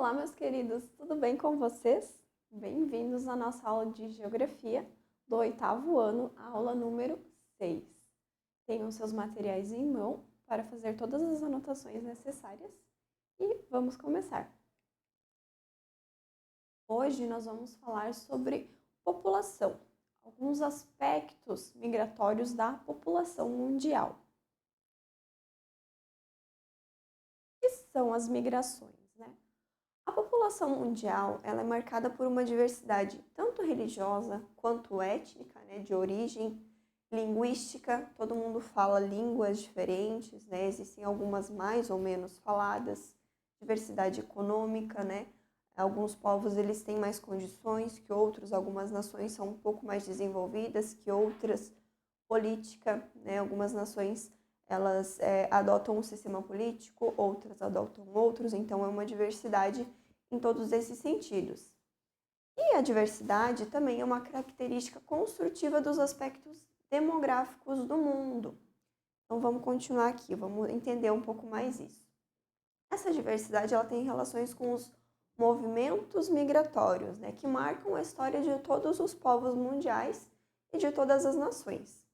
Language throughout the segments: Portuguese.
Olá, meus queridos, tudo bem com vocês? Bem-vindos à nossa aula de Geografia do 8º ano, aula número 6. Tenham seus materiais em mão para fazer todas as anotações necessárias e vamos começar. Hoje nós vamos falar sobre população, alguns aspectos migratórios da população mundial. O que são as migrações? A população mundial ela é marcada por uma diversidade tanto religiosa quanto étnica, de origem, linguística, todo mundo fala línguas diferentes, existem algumas mais ou menos faladas, diversidade econômica, alguns povos eles têm mais condições que outros, algumas nações são um pouco mais desenvolvidas que outras, política, algumas nações elas adotam um sistema político, outras adotam outros, então é uma diversidade em todos esses sentidos. E a diversidade também é uma característica construtiva dos aspectos demográficos do mundo. Então vamos continuar aqui, vamos entender um pouco mais isso. Essa diversidade ela tem relações com os movimentos migratórios, que marcam a história de todos os povos mundiais e de todas as nações.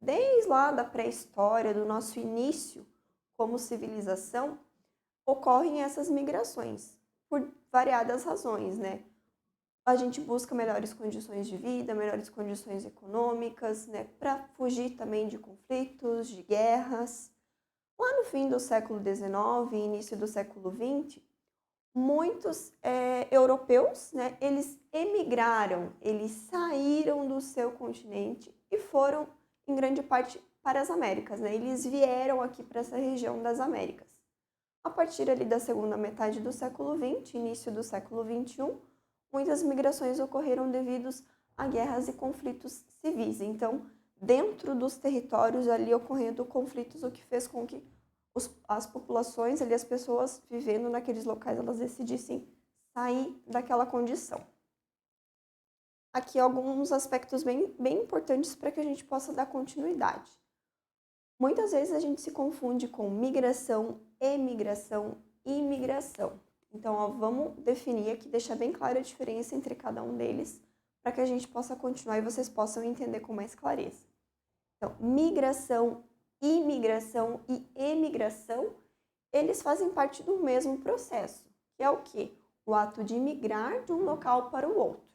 Desde lá da pré-história, do nosso início como civilização, ocorrem essas migrações, por variadas razões, A gente busca melhores condições de vida, melhores condições econômicas, para fugir também de conflitos, de guerras. Lá no fim do século XIX e início do século XX, muitos europeus, eles emigraram, eles saíram do seu continente e foram em grande parte para as Américas, Eles vieram aqui para essa região das Américas. A partir ali da segunda metade do século XX, início do século XXI, muitas migrações ocorreram devido a guerras e conflitos civis. Então, dentro dos territórios ali ocorrendo conflitos, o que fez com que as populações, ali, as pessoas vivendo naqueles locais, elas decidissem sair daquela condição. Aqui alguns aspectos bem importantes para que a gente possa dar continuidade. Muitas vezes a gente se confunde com migração, emigração e imigração. Então, vamos definir aqui, deixar bem clara a diferença entre cada um deles, para que a gente possa continuar e vocês possam entender com mais clareza. Então, migração, imigração e emigração, eles fazem parte do mesmo processo, que é o quê? O ato de migrar de um local para o outro.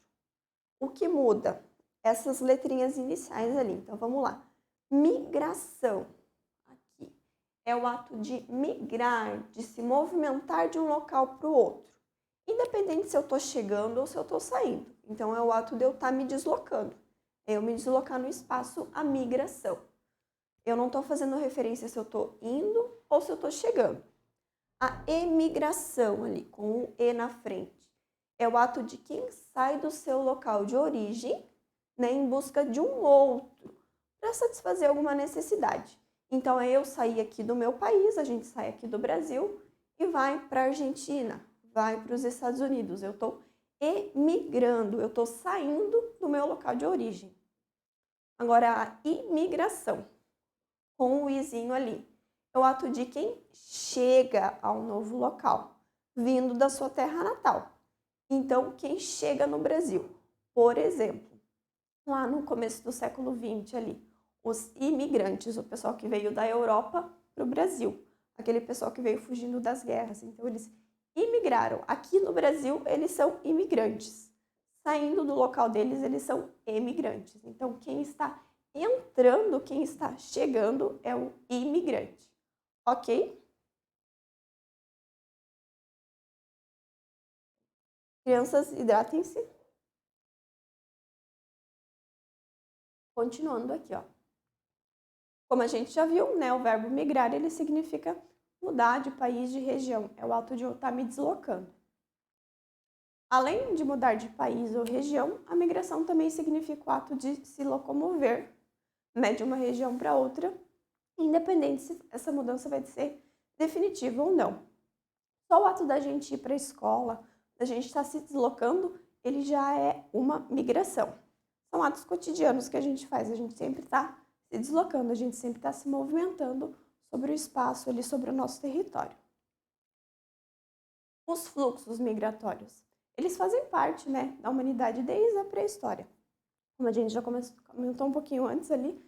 O que muda? Essas letrinhas iniciais ali. Então, vamos lá. Migração, aqui, é o ato de migrar, de se movimentar de um local para o outro. Independente se eu estou chegando ou se eu estou saindo. Então, é o ato de eu estar me deslocando. É eu me deslocar no espaço, a migração. Eu não estou fazendo referência se eu estou indo ou se eu estou chegando. A emigração ali, com o E na frente, é o ato de quem sai do seu local de origem, em busca de um outro, para satisfazer alguma necessidade. Então, é eu sair aqui do meu país, a gente sai aqui do Brasil e vai para a Argentina, vai para os Estados Unidos. Eu estou emigrando, eu estou saindo do meu local de origem. Agora, a imigração, com o izinho ali, é o ato de quem chega ao novo local, vindo da sua terra natal. Então, quem chega no Brasil, por exemplo, lá no começo do século XX ali, os imigrantes, o pessoal que veio da Europa para o Brasil, aquele pessoal que veio fugindo das guerras, então eles imigraram. Aqui no Brasil, eles são imigrantes. Saindo do local deles, eles são emigrantes. Então, quem está entrando, quem está chegando é o imigrante. Ok? Crianças, hidratem-se. Continuando aqui, Como a gente já viu, o verbo migrar, ele significa mudar de país, de região. É o ato de eu estar me deslocando. Além de mudar de país ou região, a migração também significa o ato de se locomover, de uma região para outra, independente se essa mudança vai ser definitiva ou não. Só o ato da gente ir para a escola, da gente estar se deslocando, ele já é uma migração. São atos cotidianos que a gente faz, a gente sempre está se deslocando, a gente sempre está se movimentando sobre o espaço ali, sobre o nosso território. Os fluxos migratórios, eles fazem parte, né, da humanidade desde a pré-história. Como a gente já comentou um pouquinho antes ali,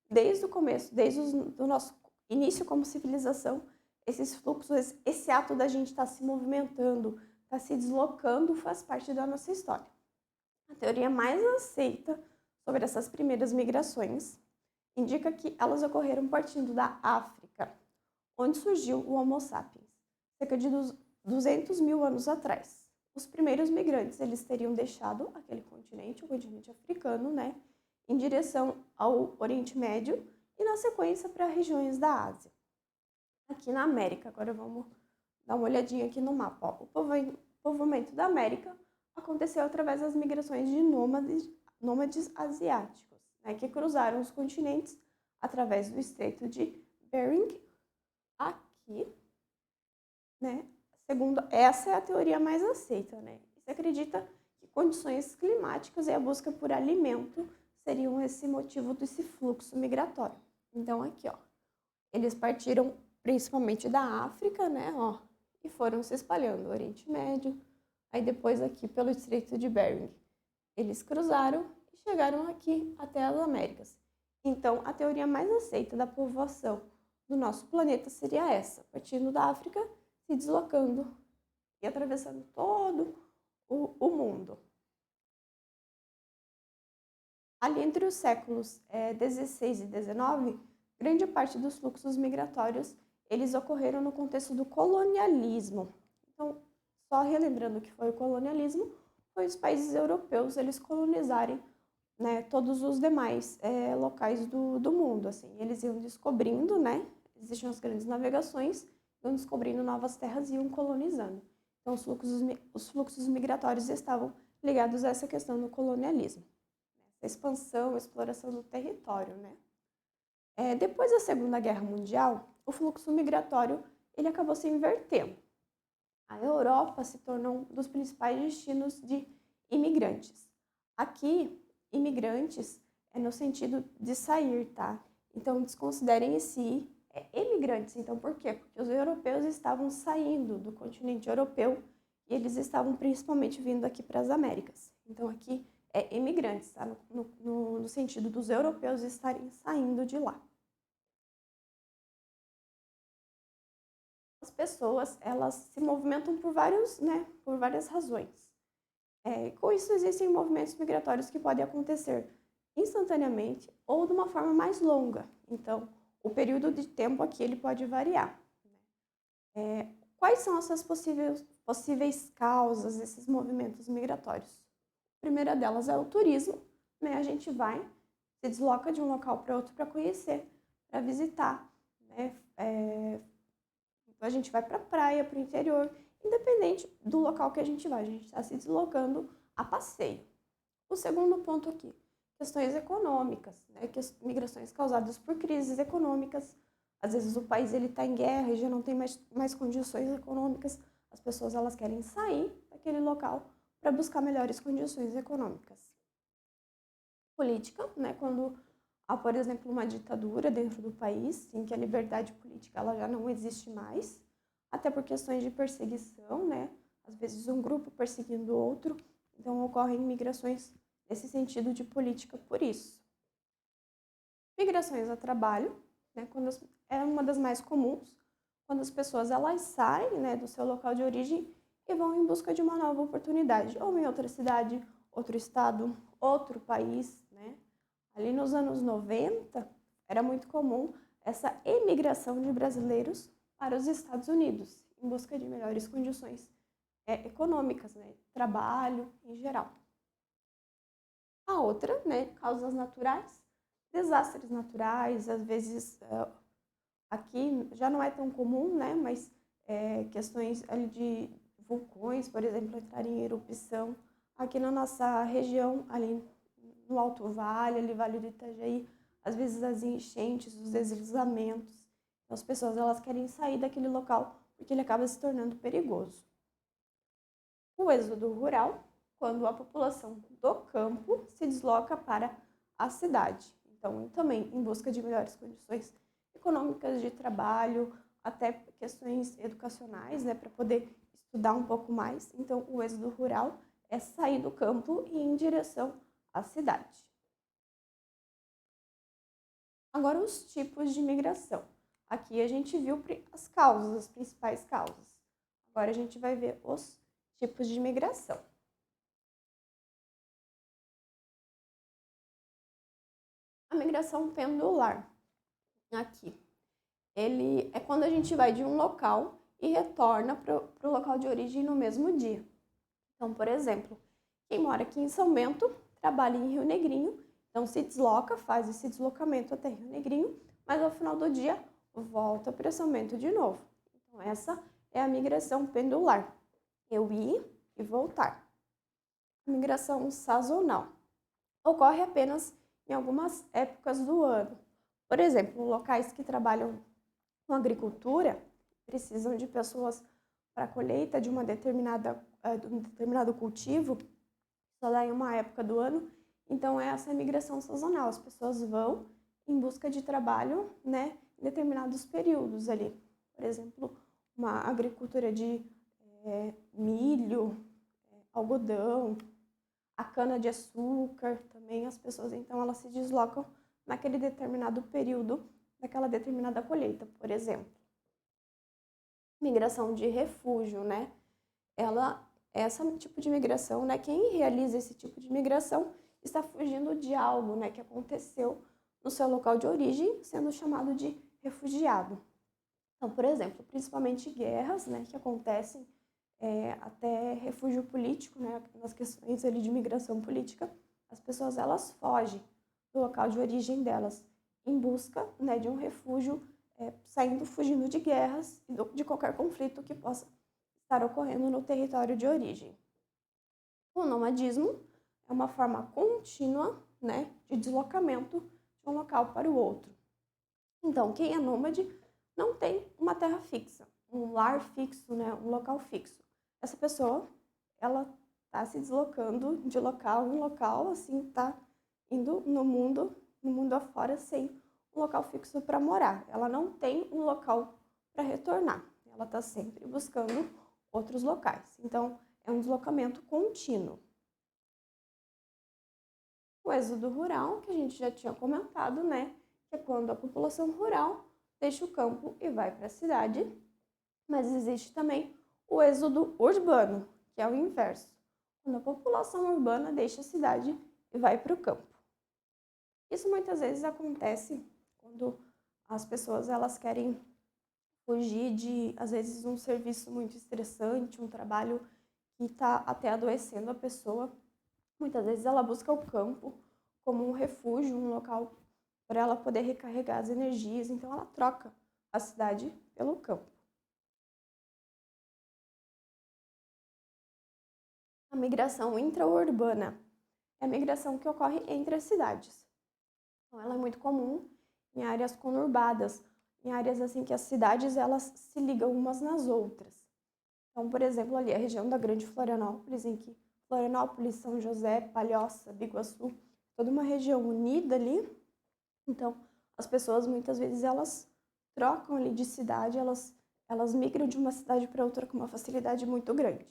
desde o começo, desde o nosso início como civilização, esses fluxos, esse ato da gente estar se movimentando, estar se deslocando, faz parte da nossa história. A teoria mais aceita sobre essas primeiras migrações indica que elas ocorreram partindo da África, onde surgiu o Homo sapiens, cerca de 200 mil anos atrás. Os primeiros migrantes, eles teriam deixado aquele continente, o continente africano, né, em direção ao Oriente Médio e, na sequência, para regiões da Ásia. Aqui na América, agora vamos dar uma olhadinha aqui no mapa. Ó. O povoamento da América aconteceu através das migrações de nômades asiáticos, né, que cruzaram os continentes através do Estreito de Bering, aqui, né? Segundo, essa é a teoria mais aceita, né? Se acredita que condições climáticas e a busca por alimento seriam esse motivo desse fluxo migratório. Então, aqui, ó, eles partiram principalmente da África, né, ó, e foram se espalhando no Oriente Médio, aí depois aqui pelo Estreito de Bering. Eles cruzaram e chegaram aqui até as Américas. Então, a teoria mais aceita da povoação do nosso planeta seria essa, partindo da África, se deslocando e atravessando todo o mundo. Ali entre os séculos 16 e 19, grande parte dos fluxos migratórios eles ocorreram no contexto do colonialismo. Então, só relembrando o que foi o colonialismo, foi os países europeus eles colonizarem, né, todos os demais locais do mundo. Assim. Eles iam descobrindo, né, existiam as grandes navegações, iam descobrindo novas terras e iam colonizando. Então, os fluxos migratórios estavam ligados a essa questão do colonialismo, a expansão, a exploração do território, né? Depois da Segunda Guerra Mundial, o fluxo migratório ele acabou se invertendo. A Europa se tornou um dos principais destinos de imigrantes. Aqui, imigrantes é no sentido de sair, tá? Então, desconsiderem esse emigrantes. Então, por quê? Porque os europeus estavam saindo do continente europeu e eles estavam principalmente vindo aqui para as Américas. Então, aqui é imigrantes, tá? No sentido dos europeus estarem saindo de lá. As pessoas, elas se movimentam por várias razões. Com isso, existem movimentos migratórios que podem acontecer instantaneamente ou de uma forma mais longa. Então, o período de tempo aqui ele pode variar. Quais são essas possíveis causas desses movimentos migratórios? A primeira delas é o turismo, né? A gente vai, se desloca de um local para outro para conhecer, para visitar, né? A gente vai para a praia, para o interior, independente do local que a gente vai, a gente está se deslocando a passeio. O segundo ponto aqui, questões econômicas, né? Migrações causadas por crises econômicas. Às vezes o país está em guerra e já não tem mais condições econômicas. As pessoas elas querem sair daquele local para buscar melhores condições econômicas. Política, né? Quando há, por exemplo, uma ditadura dentro do país, em que a liberdade política ela já não existe mais, até por questões de perseguição, né? Às vezes um grupo perseguindo outro, então ocorrem migrações nesse sentido de política por isso. Migrações a trabalho, né? É uma das mais comuns, quando as pessoas elas saem, né, do seu local de origem e vão em busca de uma nova oportunidade, ou em outra cidade, outro estado, outro país, né? Ali nos anos 90, era muito comum essa emigração de brasileiros para os Estados Unidos, em busca de melhores condições econômicas, né? Trabalho em geral. A outra, né, causas naturais, desastres naturais, às vezes aqui já não é tão comum, né, mas questões ali de vulcões, por exemplo, entrarem em erupção. Aqui na nossa região, ali no Alto Vale, ali Vale do Itajaí, às vezes as enchentes, os deslizamentos. Então, as pessoas elas querem sair daquele local porque ele acaba se tornando perigoso. O êxodo rural, quando a população do campo se desloca para a cidade. Então, também em busca de melhores condições econômicas de trabalho, até questões educacionais, né, para poder estudar um pouco mais. Então, o êxodo rural é sair do campo e ir em direção à cidade. Agora, os tipos de migração. Aqui a gente viu as causas, as principais causas. Agora a gente vai ver os tipos de migração. A migração pendular, aqui, ele é quando a gente vai de um local e retorna para o local de origem no mesmo dia. Então, por exemplo, quem mora aqui em São Bento trabalha em Rio Negrinho, então se desloca, faz esse deslocamento até Rio Negrinho, mas ao final do dia volta para São Bento de novo. Então, essa é a migração pendular. Eu ir e voltar. A migração sazonal ocorre apenas em algumas épocas do ano. Por exemplo, locais que trabalham com agricultura precisam de pessoas para a colheita de um determinado cultivo, só dá em uma época do ano. Então, essa é a migração sazonal. As pessoas vão em busca de trabalho, né, em determinados períodos ali. Por exemplo, uma agricultura de milho, algodão, a cana-de-açúcar também, as pessoas, então, elas se deslocam naquele determinado período daquela determinada colheita, por exemplo. Migração de refúgio, né? Esse tipo de migração, né? Quem realiza esse tipo de migração está fugindo de algo, né? Que aconteceu no seu local de origem, sendo chamado de refugiado. Então, por exemplo, principalmente guerras, né? Que acontecem até refúgio político, né? Nas questões ali de migração política, as pessoas elas fogem do local de origem delas em busca, né, de um refúgio, fugindo de guerras e de qualquer conflito que possa estar ocorrendo no território de origem. O nomadismo é uma forma contínua, né, de deslocamento de um local para o outro. Então, quem é nômade não tem uma terra fixa, um lar fixo, né, um local fixo. Essa pessoa, ela está se deslocando de local em local, assim, está indo no mundo afora sem um local fixo para morar. Ela não tem um local para retornar. Ela está sempre buscando outros locais. Então, é um deslocamento contínuo. O êxodo rural, que a gente já tinha comentado, né? Que é quando a população rural deixa o campo e vai para a cidade. Mas existe também o êxodo urbano, que é o inverso, quando a população urbana deixa a cidade e vai para o campo. Isso muitas vezes acontece quando as pessoas elas querem fugir de, às vezes, um serviço muito estressante, um trabalho que está até adoecendo a pessoa. Muitas vezes ela busca o campo como um refúgio, um local para ela poder recarregar as energias, então ela troca a cidade pelo campo. A migração intraurbana é a migração que ocorre entre as cidades. Então, ela é muito comum em áreas conurbadas, em áreas assim que as cidades elas se ligam umas nas outras. Então, por exemplo, ali a região da Grande Florianópolis, em que Florianópolis, São José, Palhoça, Biguaçu, toda uma região unida ali. Então, as pessoas muitas vezes elas trocam ali de cidade, elas migram de uma cidade para outra com uma facilidade muito grande.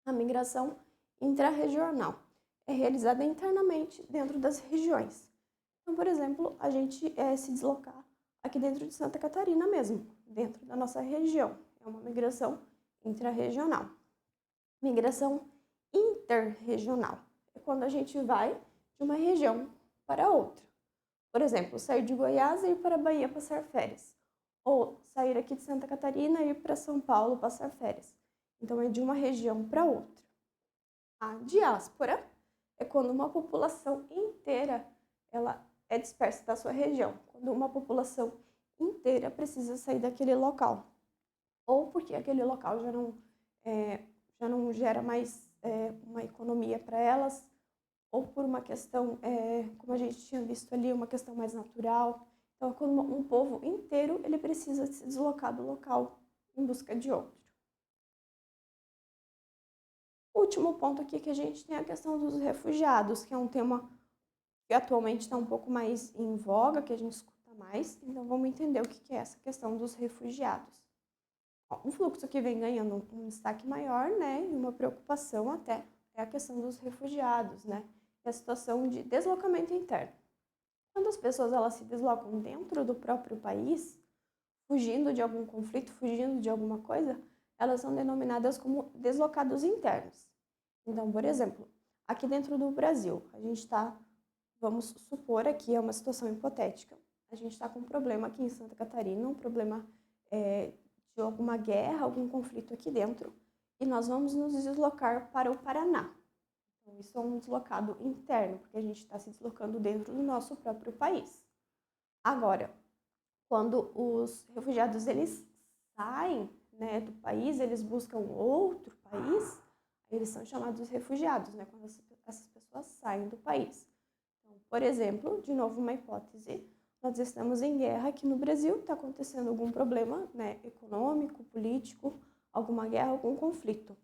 A migração intrarregional é realizada internamente dentro das regiões. Então, por exemplo, a gente se deslocar aqui dentro de Santa Catarina mesmo, dentro da nossa região. É uma migração intrarregional. Migração interregional é quando a gente vai de uma região para outra. Por exemplo, sair de Goiás e ir para a Bahia passar férias. Ou sair aqui de Santa Catarina e ir para São Paulo passar férias. Então, é de uma região para outra. A diáspora é quando uma população inteira ela é dispersa da sua região. Quando uma população inteira precisa sair daquele local. Ou porque aquele local já não gera mais uma economia para elas, ou por uma questão, como a gente tinha visto ali, uma questão mais natural. Então, quando um povo inteiro ele precisa se deslocar do local em busca de outro. O último ponto aqui que a gente tem é a questão dos refugiados, que é um tema que atualmente está um pouco mais em voga, que a gente escuta mais. Então, vamos entender o que é essa questão dos refugiados. Ó, um fluxo que vem ganhando um destaque maior, né, e uma preocupação até, é a questão dos refugiados, né, e a situação de deslocamento interno. Quando as pessoas elas se deslocam dentro do próprio país, fugindo de algum conflito, fugindo de alguma coisa, elas são denominadas como deslocados internos. Então, por exemplo, aqui dentro do Brasil, a gente está, vamos supor aqui, é uma situação hipotética, a gente está com um problema aqui em Santa Catarina, um problema de alguma guerra, algum conflito aqui dentro, e nós vamos nos deslocar para o Paraná. Então, isso é um deslocado interno, porque a gente está se deslocando dentro do nosso próprio país. Agora, quando os refugiados eles saem, né, do país, eles buscam outro país, eles são chamados refugiados, né, quando essas pessoas saem do país. Então, por exemplo, de novo uma hipótese, nós estamos em guerra aqui no Brasil, está acontecendo algum problema, né, econômico, político, alguma guerra, algum conflito.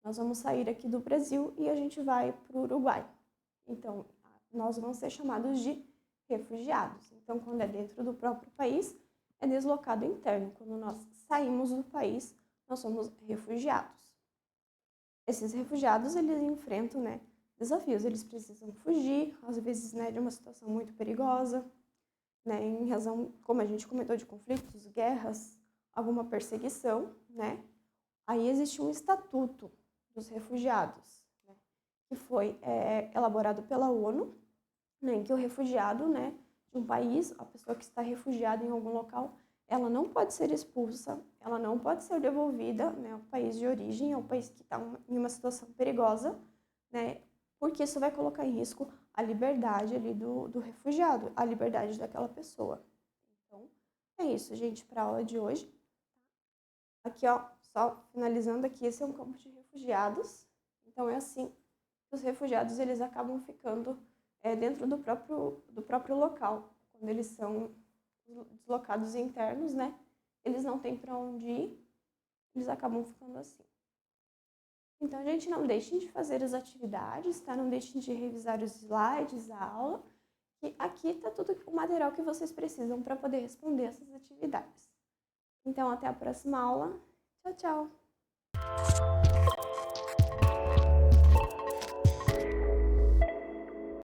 Nós vamos sair aqui do Brasil e a gente vai para o Uruguai. Então, nós vamos ser chamados de refugiados. Então, quando é dentro do próprio país, é deslocado interno. Quando nós saímos do país, nós somos refugiados. Esses refugiados, eles enfrentam, né, desafios. Eles precisam fugir, às vezes, né, de uma situação muito perigosa, né, em razão, como a gente comentou, de conflitos, guerras, alguma perseguição, né? Aí existe um estatuto dos refugiados, né, que foi elaborado pela ONU, né, em que o refugiado, né, de um país, a pessoa que está refugiada em algum local, ela não pode ser expulsa, ela não pode ser devolvida, né, ao país de origem, ao país que está em uma situação perigosa, né, porque isso vai colocar em risco a liberdade ali do refugiado, a liberdade daquela pessoa. Então, é isso, gente, para a aula de hoje. Aqui, ó, só finalizando aqui, esse é um campo de refugiados. Então, é assim, os refugiados, eles acabam ficando dentro do próprio local. Quando eles são deslocados internos, né? Eles não têm para onde ir, eles acabam ficando assim. Então, gente, não deixem de fazer as atividades, tá? Não deixem de revisar os slides, a aula, que aqui está tudo o material que vocês precisam para poder responder essas atividades. Então, até a próxima aula. Tchau, tchau!